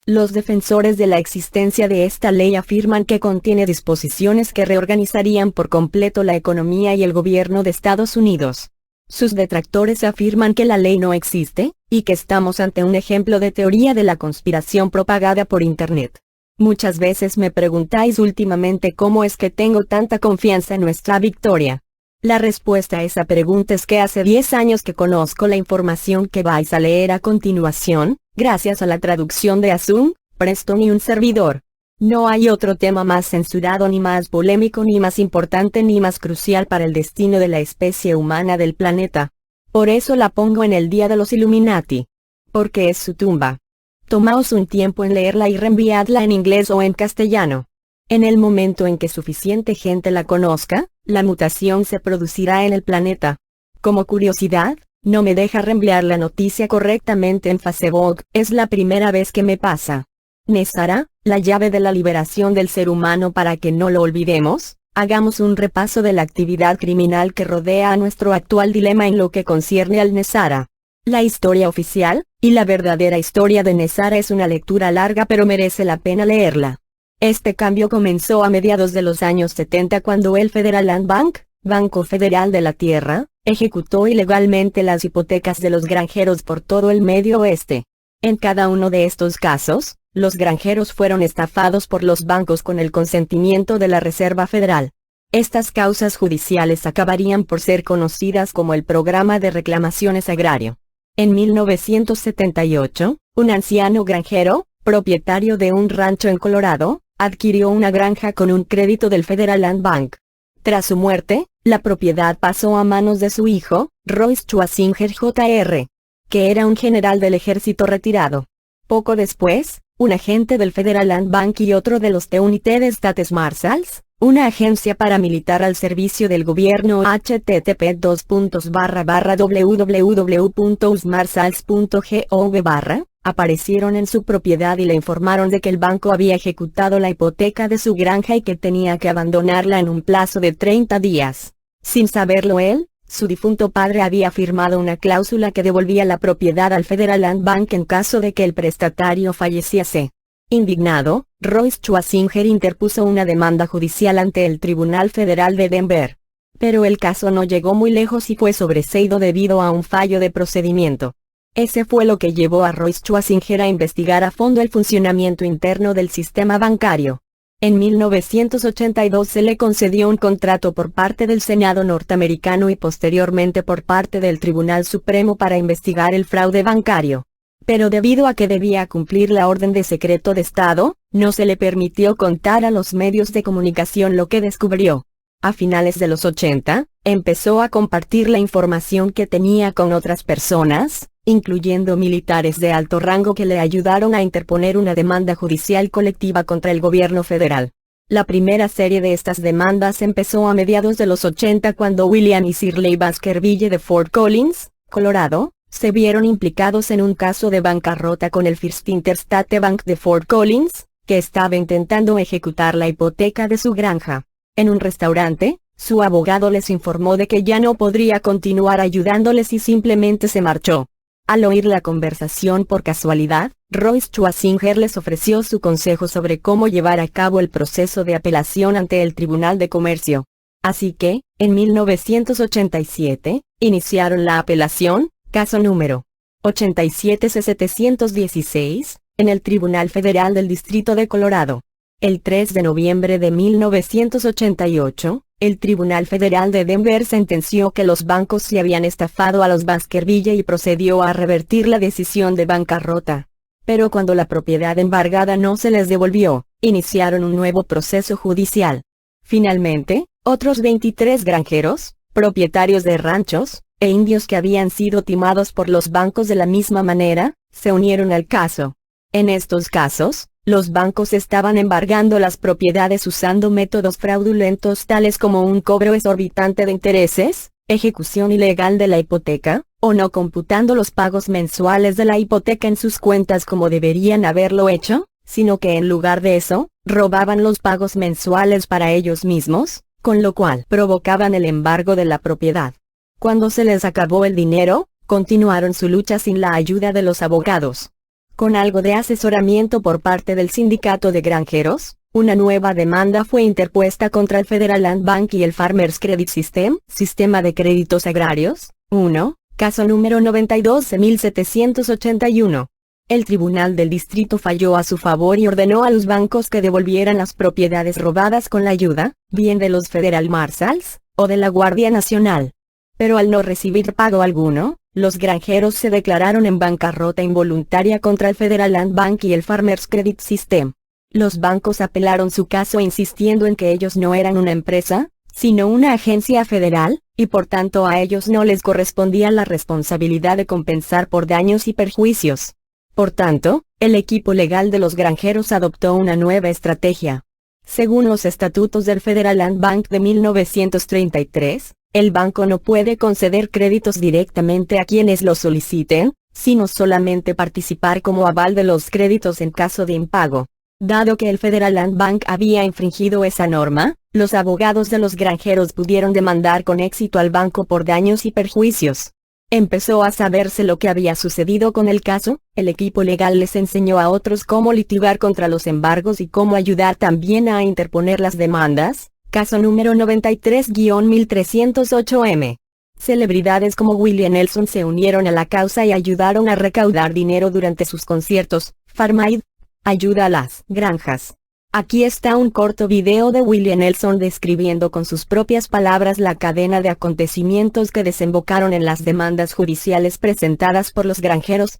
Los defensores de la existencia de esta ley afirman que contiene disposiciones que reorganizarían por completo la economía y el gobierno de Estados Unidos. Sus detractores afirman que la ley no existe, y que estamos ante un ejemplo de teoría de la conspiración propagada por Internet. Muchas veces me preguntáis últimamente cómo es que tengo tanta confianza en nuestra victoria. La respuesta a esa pregunta es que hace 10 años que conozco la información que vais a leer a continuación, gracias a la traducción de Asun, Preston y un servidor. No hay otro tema más censurado ni más polémico ni más importante ni más crucial para el destino de la especie humana del planeta. Por eso la pongo en el día de los Illuminati. Porque es su tumba. Tomaos un tiempo en leerla y reenviadla en inglés o en castellano. En el momento en que suficiente gente la conozca, la mutación se producirá en el planeta. Como curiosidad, no me deja reenviar la noticia correctamente en Facebook, es la primera vez que me pasa. NESARA, la llave de la liberación del ser humano para que no lo olvidemos. Hagamos un repaso de la actividad criminal que rodea a nuestro actual dilema en lo que concierne al NESARA. La historia oficial, y la verdadera historia de NESARA es una lectura larga pero merece la pena leerla. Este cambio comenzó a mediados de los años 70 cuando el Federal Land Bank, Banco Federal de la Tierra, ejecutó ilegalmente las hipotecas de los granjeros por todo el Medio Oeste. En cada uno de estos casos, los granjeros fueron estafados por los bancos con el consentimiento de la Reserva Federal. Estas causas judiciales acabarían por ser conocidas como el Programa de Reclamaciones Agrario. En 1978, un anciano granjero, propietario de un rancho en Colorado, adquirió una granja con un crédito del Federal Land Bank. Tras su muerte, la propiedad pasó a manos de su hijo, Royce Schwasinger Jr., que era un general del ejército retirado. Poco después, un agente del Federal Land Bank y otro de los United States Marshals, una agencia paramilitar al servicio del gobierno http://www.usmarshals.gov/ aparecieron en su propiedad y le informaron de que el banco había ejecutado la hipoteca de su granja y que tenía que abandonarla en un plazo de 30 días. Sin saberlo él, su difunto padre había firmado una cláusula que devolvía la propiedad al Federal Land Bank en caso de que el prestatario falleciese. Indignado, Royce Schwasinger interpuso una demanda judicial ante el Tribunal Federal de Denver. Pero el caso no llegó muy lejos y fue sobreseído debido a un fallo de procedimiento. Ese fue lo que llevó a Royce Schwasinger a investigar a fondo el funcionamiento interno del sistema bancario. En 1982 se le concedió un contrato por parte del Senado norteamericano y posteriormente por parte del Tribunal Supremo para investigar el fraude bancario. Pero debido a que debía cumplir la orden de secreto de Estado, no se le permitió contar a los medios de comunicación lo que descubrió. A finales de los 80, empezó a compartir la información que tenía con otras personas, incluyendo militares de alto rango que le ayudaron a interponer una demanda judicial colectiva contra el gobierno federal. La primera serie de estas demandas empezó a mediados de los 80 cuando William y Shirley Baskerville de Fort Collins, Colorado, se vieron implicados en un caso de bancarrota con el First Interstate Bank de Fort Collins, que estaba intentando ejecutar la hipoteca de su granja. En un restaurante, su abogado les informó de que ya no podría continuar ayudándoles y simplemente se marchó. Al oír la conversación por casualidad, Royce Schwasinger les ofreció su consejo sobre cómo llevar a cabo el proceso de apelación ante el Tribunal de Comercio. Así que, en 1987, iniciaron la apelación, caso número 87C716, en el Tribunal Federal del Distrito de Colorado. El 3 de noviembre de 1988, el Tribunal Federal de Denver sentenció que los bancos se habían estafado a los Baskerville y procedió a revertir la decisión de bancarrota. Pero cuando la propiedad embargada no se les devolvió, iniciaron un nuevo proceso judicial. Finalmente, otros 23 granjeros, propietarios de ranchos, e indios que habían sido timados por los bancos de la misma manera, se unieron al caso. En estos casos, los bancos estaban embargando las propiedades usando métodos fraudulentos tales como un cobro exorbitante de intereses, ejecución ilegal de la hipoteca, o no computando los pagos mensuales de la hipoteca en sus cuentas como deberían haberlo hecho, sino que en lugar de eso, robaban los pagos mensuales para ellos mismos, con lo cual provocaban el embargo de la propiedad. Cuando se les acabó el dinero, continuaron su lucha sin la ayuda de los abogados. Con algo de asesoramiento por parte del sindicato de granjeros, una nueva demanda fue interpuesta contra el Federal Land Bank y el Farmers Credit System, Sistema de Créditos Agrarios, 1, caso número 92-1781. El Tribunal del Distrito falló a su favor y ordenó a los bancos que devolvieran las propiedades robadas con la ayuda, bien de los Federal Marshals, o de la Guardia Nacional. Pero al no recibir pago alguno, los granjeros se declararon en bancarrota involuntaria contra el Federal Land Bank y el Farmers Credit System. Los bancos apelaron su caso insistiendo en que ellos no eran una empresa, sino una agencia federal, y por tanto a ellos no les correspondía la responsabilidad de compensar por daños y perjuicios. Por tanto, el equipo legal de los granjeros adoptó una nueva estrategia. Según los estatutos del Federal Land Bank de 1933, el banco no puede conceder créditos directamente a quienes los soliciten, sino solamente participar como aval de los créditos en caso de impago. Dado que el Federal Land Bank había infringido esa norma, los abogados de los granjeros pudieron demandar con éxito al banco por daños y perjuicios. Empezó a saberse lo que había sucedido con el caso, el equipo legal les enseñó a otros cómo litigar contra los embargos y cómo ayudar también a interponer las demandas. Caso número 93-1308M. Celebridades como Willie Nelson se unieron a la causa y ayudaron a recaudar dinero durante sus conciertos. Farm Aid, ayuda a las granjas. Aquí está un corto video de Willie Nelson describiendo con sus propias palabras la cadena de acontecimientos que desembocaron en las demandas judiciales presentadas por los granjeros.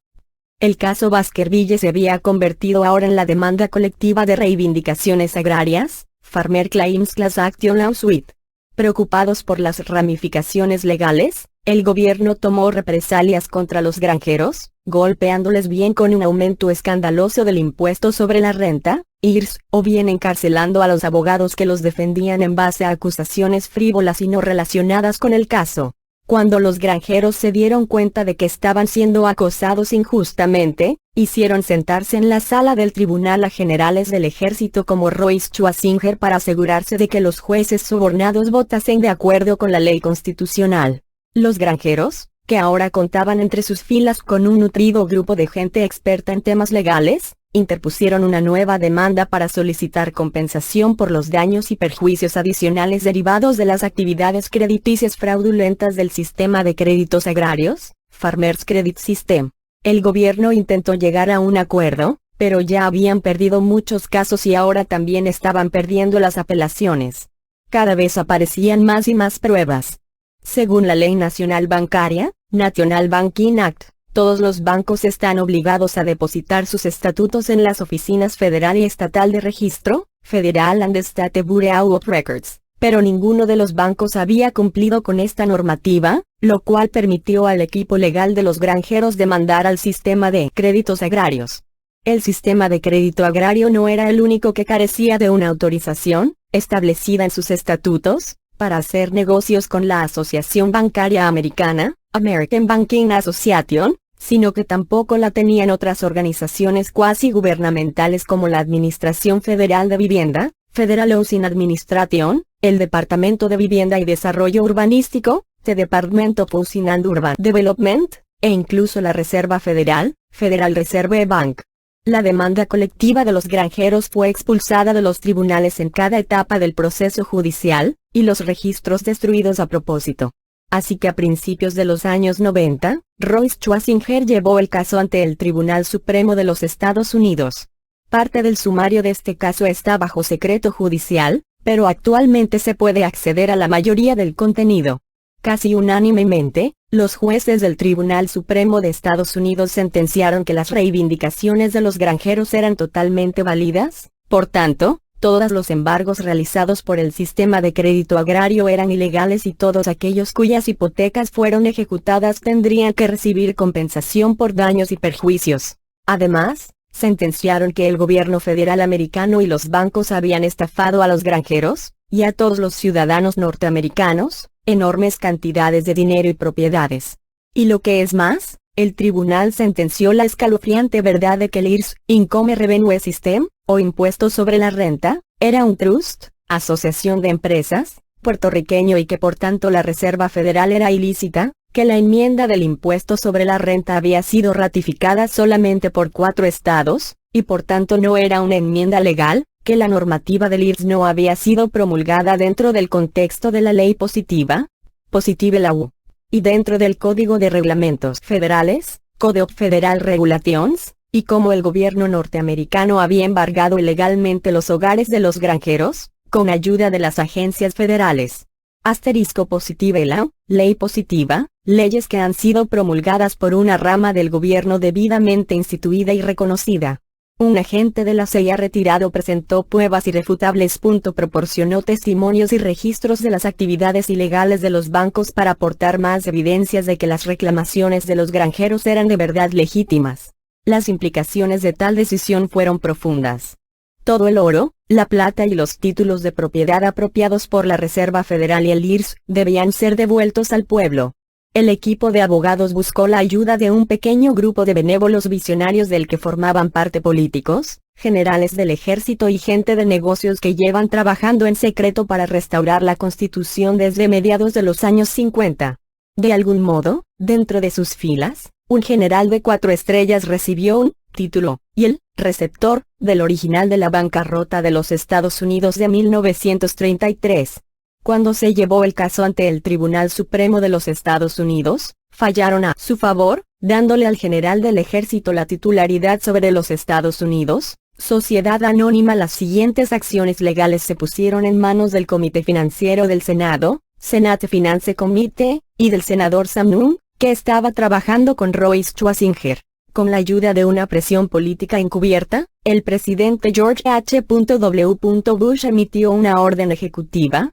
El caso Baskerville se había convertido ahora en la demanda colectiva de reivindicaciones agrarias, Farmer Claims Class Action Lawsuit. Preocupados por las ramificaciones legales, el gobierno tomó represalias contra los granjeros, golpeándoles bien con un aumento escandaloso del impuesto sobre la renta, IRS, o bien encarcelando a los abogados que los defendían en base a acusaciones frívolas y no relacionadas con el caso. Cuando los granjeros se dieron cuenta de que estaban siendo acosados injustamente, hicieron sentarse en la sala del tribunal a generales del ejército como Royce Schwasinger para asegurarse de que los jueces sobornados votasen de acuerdo con la ley constitucional. Los granjeros, que ahora contaban entre sus filas con un nutrido grupo de gente experta en temas legales, interpusieron una nueva demanda para solicitar compensación por los daños y perjuicios adicionales derivados de las actividades crediticias fraudulentas del sistema de créditos agrarios, Farmers Credit System. El gobierno intentó llegar a un acuerdo, pero ya habían perdido muchos casos y ahora también estaban perdiendo las apelaciones. Cada vez aparecían más y más pruebas. Según la Ley Nacional Bancaria, National Banking Act, todos los bancos están obligados a depositar sus estatutos en las oficinas federal y estatal de registro, Federal and State Bureau of Records, pero ninguno de los bancos había cumplido con esta normativa, lo cual permitió al equipo legal de los granjeros demandar al sistema de créditos agrarios. El sistema de crédito agrario no era el único que carecía de una autorización, establecida en sus estatutos, para hacer negocios con la Asociación Bancaria Americana, American Banking Association, sino que tampoco la tenían otras organizaciones cuasi gubernamentales como la Administración Federal de Vivienda, Federal Housing Administration, el Departamento de Vivienda y Desarrollo Urbanístico, the Department of Housing and Urban Development, e incluso la Reserva Federal, Federal Reserve Bank. La demanda colectiva de los granjeros fue expulsada de los tribunales en cada etapa del proceso judicial, y los registros destruidos a propósito. Así que a principios de los años 90, Royce Schwasinger llevó el caso ante el Tribunal Supremo de los Estados Unidos. Parte del sumario de este caso está bajo secreto judicial, pero actualmente se puede acceder a la mayoría del contenido. Casi unánimemente, los jueces del Tribunal Supremo de Estados Unidos sentenciaron que las reivindicaciones de los granjeros eran totalmente válidas, por tanto, todos los embargos realizados por el sistema de crédito agrario eran ilegales y todos aquellos cuyas hipotecas fueron ejecutadas tendrían que recibir compensación por daños y perjuicios. Además, sentenciaron que el gobierno federal americano y los bancos habían estafado a los granjeros, y a todos los ciudadanos norteamericanos, enormes cantidades de dinero y propiedades. Y lo que es más, el tribunal sentenció la escalofriante verdad de que el IRS, Income Revenue System, o impuesto sobre la renta, era un trust, asociación de empresas, puertorriqueño y que por tanto la Reserva Federal era ilícita, que la enmienda del impuesto sobre la renta había sido ratificada solamente por 4 estados, y por tanto no era una enmienda legal, que la normativa del IRS no había sido promulgada dentro del contexto de la ley positiva, Positive Law, y dentro del Código de Reglamentos Federales, Code of Federal Regulations, y como el gobierno norteamericano había embargado ilegalmente los hogares de los granjeros, con ayuda de las agencias federales. Asterisco Positive Law, ley positiva, leyes que han sido promulgadas por una rama del gobierno debidamente instituida y reconocida. Un agente de la CIA retirado presentó pruebas irrefutables. Proporcionó testimonios y registros de las actividades ilegales de los bancos para aportar más evidencias de que las reclamaciones de los granjeros eran de verdad legítimas. Las implicaciones de tal decisión fueron profundas. Todo el oro, la plata y los títulos de propiedad apropiados por la Reserva Federal y el IRS debían ser devueltos al pueblo. El equipo de abogados buscó la ayuda de un pequeño grupo de benévolos visionarios del que formaban parte políticos, generales del ejército y gente de negocios que llevan trabajando en secreto para restaurar la Constitución desde mediados de los años 50. De algún modo, dentro de sus filas, un general de 4 estrellas recibió un título, y el receptor, del original de la bancarrota de los Estados Unidos de 1933. Cuando se llevó el caso ante el Tribunal Supremo de los Estados Unidos, fallaron a su favor, dándole al general del ejército la titularidad sobre los Estados Unidos, Sociedad Anónima. Las siguientes acciones legales se pusieron en manos del Comité Financiero del Senado, Senate Finance Committee, y del senador Sam Nunn, que estaba trabajando con Royce Schwasinger. Con la ayuda de una presión política encubierta, el presidente George H. W. Bush emitió una orden ejecutiva,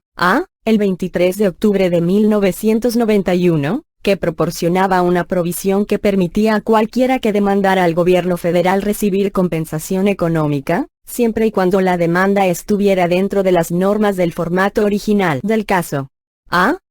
el 23 de octubre de 1991, que proporcionaba una provisión que permitía a cualquiera que demandara al gobierno federal recibir compensación económica, siempre y cuando la demanda estuviera dentro de las normas del formato original del caso.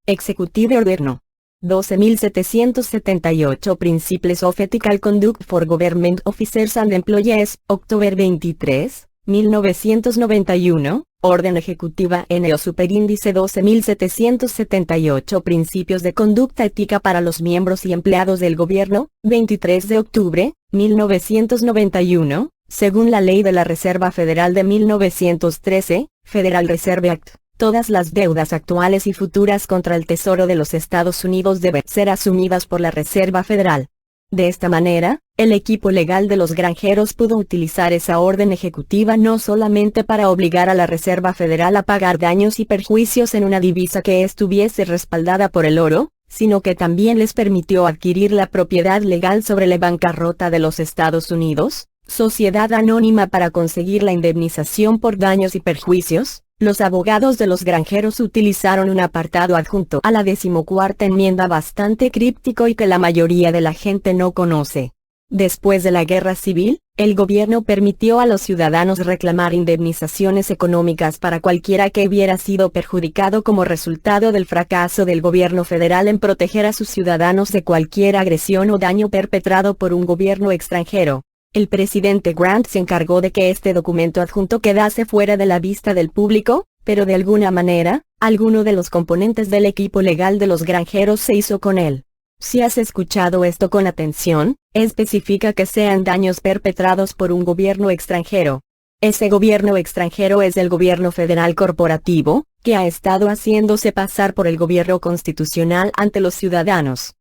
Executive Order No. 12.778 Principles of Ethical Conduct for Government Officers and Employees, Octubre 23, 1991, Orden Ejecutiva NO Superíndice 12.778 Principios de Conducta Ética para los miembros y empleados del gobierno, 23 de octubre, 1991, según la Ley de la Reserva Federal de 1913, Federal Reserve Act. Todas las deudas actuales y futuras contra el Tesoro de los Estados Unidos deben ser asumidas por la Reserva Federal. De esta manera, el equipo legal de los granjeros pudo utilizar esa orden ejecutiva no solamente para obligar a la Reserva Federal a pagar daños y perjuicios en una divisa que estuviese respaldada por el oro, sino que también les permitió adquirir la propiedad legal sobre la bancarrota de los Estados Unidos, Sociedad Anónima, para conseguir la indemnización por daños y perjuicios. Los abogados de los granjeros utilizaron un apartado adjunto a la 14ª enmienda bastante críptico y que la mayoría de la gente no conoce. Después de la guerra civil, el gobierno permitió a los ciudadanos reclamar indemnizaciones económicas para cualquiera que hubiera sido perjudicado como resultado del fracaso del gobierno federal en proteger a sus ciudadanos de cualquier agresión o daño perpetrado por un gobierno extranjero. El presidente Grant se encargó de que este documento adjunto quedase fuera de la vista del público, pero de alguna manera, alguno de los componentes del equipo legal de los granjeros se hizo con él. Si has escuchado esto con atención, especifica que sean daños perpetrados por un gobierno extranjero. Ese gobierno extranjero es el gobierno federal corporativo, que ha estado haciéndose pasar por el gobierno constitucional ante los ciudadanos.